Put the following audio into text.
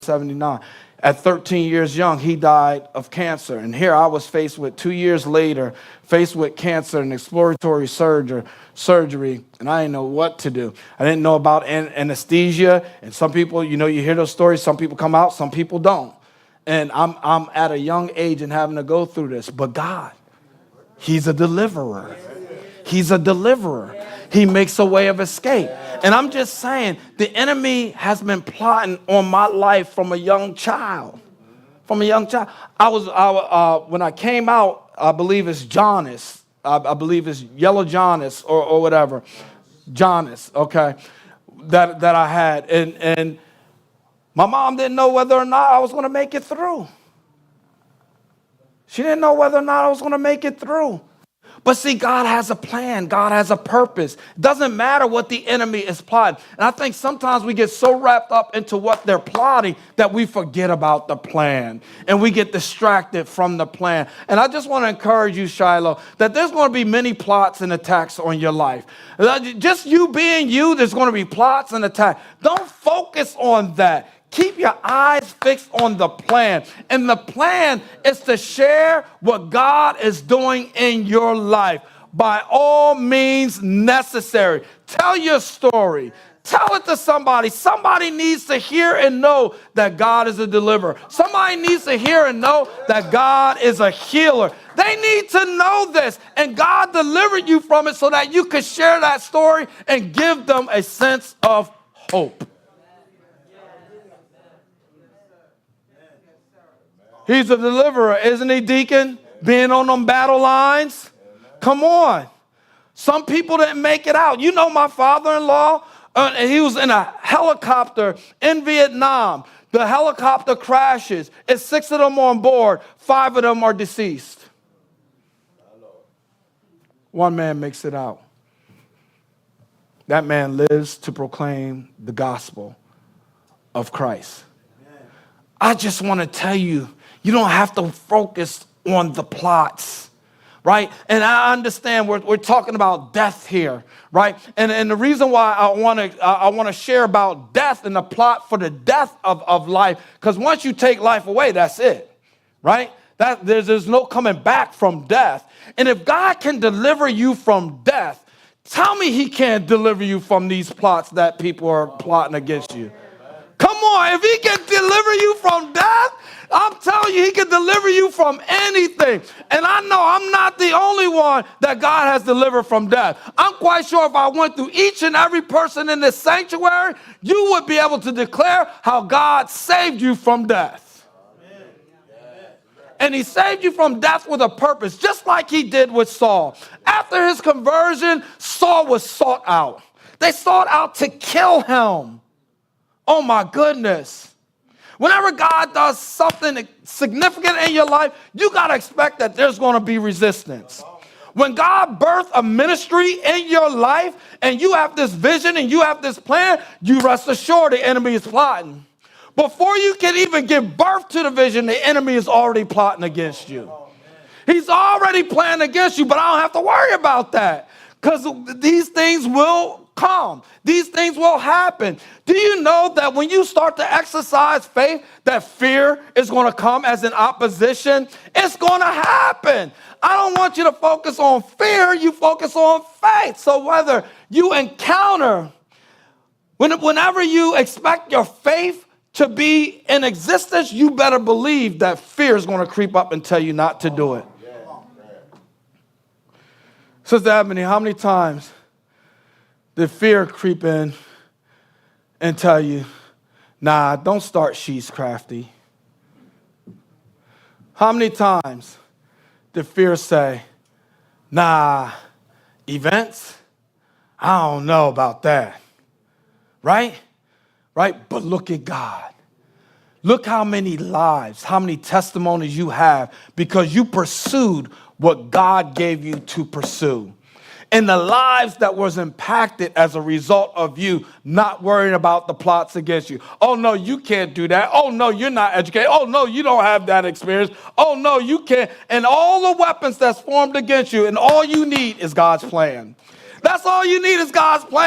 79. At 13 years young, he died of cancer. And here I was faced with 2 years later, faced with cancer and exploratory surgery, and I didn't know what to do. I didn't know about anesthesia. And some people, you hear those stories. Some people come out, some people don't. And I'm at a young age and having to go through this. But God, he's a deliverer. He's a deliverer. He makes a way of escape. And I'm just saying, the enemy has been plotting on my life from a young child. From a young child. When I came out, I believe it's Jonas. I believe it's Yellow Jonas or whatever. Jonas, okay, that I had. And my mom didn't know whether or not I was going to make it through. She didn't know whether or not I was going to make it through. But see, God has a plan. God has a purpose. It doesn't matter what the enemy is plotting. And I think sometimes we get so wrapped up into what they're plotting that we forget about the plan. And we get distracted from the plan. And I just want to encourage you, Shiloh, that there's going to be many plots and attacks on your life. Just you being you, there's going to be plots and attacks. Don't focus on that. Keep your eyes fixed on the plan. And the plan is to share what God is doing in your life by all means necessary. Tell your story. Tell it to somebody. Somebody needs to hear and know that God is a deliverer. Somebody needs to hear and know that God is a healer. They need to know this. And God delivered you from it so that you could share that story and give them a sense of hope. He's a deliverer, isn't he, Deacon? Being on them battle lines. Come on. Some people didn't make it out. You know my father-in-law, he was in a helicopter in Vietnam. The helicopter crashes. It's 6 of them on board. 5 of them are deceased. One man makes it out. That man lives to proclaim the gospel of Christ. I just want to tell you, you don't have to focus on the plots, right? And I understand we're talking about death here, right? And the reason why I want to share about death and the plot for the death of life, because once you take life away, that's it, right? There's no coming back from death. And if God can deliver you from death, tell me he can't deliver you from these plots that people are plotting against you. Come on, if he can deliver you from death, I'm telling you, he can deliver you from anything. And I know I'm not the only one that God has delivered from death. I'm quite sure if I went through each and every person in this sanctuary, you would be able to declare how God saved you from death. And he saved you from death with a purpose, just like he did with Saul. After his conversion, Saul was sought out. They sought out to kill him. Oh my goodness. Whenever God does something significant in your life, you got to expect that there's going to be resistance. When God birthed a ministry in your life and you have this vision and you have this plan, you rest assured the enemy is plotting. Before you can even give birth to the vision, the enemy is already plotting against you. He's already planning against you, but I don't have to worry about that because these things will come. These things will happen. Do you know that when you start to exercise faith, that fear is going to come as an opposition? It's going to happen. I don't want you to focus on fear. You focus on faith. So whether you encounter, whenever you expect your faith to be in existence, you better believe that fear is going to creep up and tell you not to do it. Sister Ebony, how many times did fear creep in and tell you, nah, don't start She's Crafty? How many times did fear say, nah, events? I don't know about that. Right? Right? But look at God. Look how many lives, how many testimonies you have because you pursued what God gave you to pursue. And the lives that was impacted as a result of you not worrying about the plots against you. Oh, no, you can't do that. Oh, no, you're not educated. Oh, no, you don't have that experience. Oh, no, you can't. And all the weapons that's formed against you, and all you need is God's plan. That's all you need is God's plan.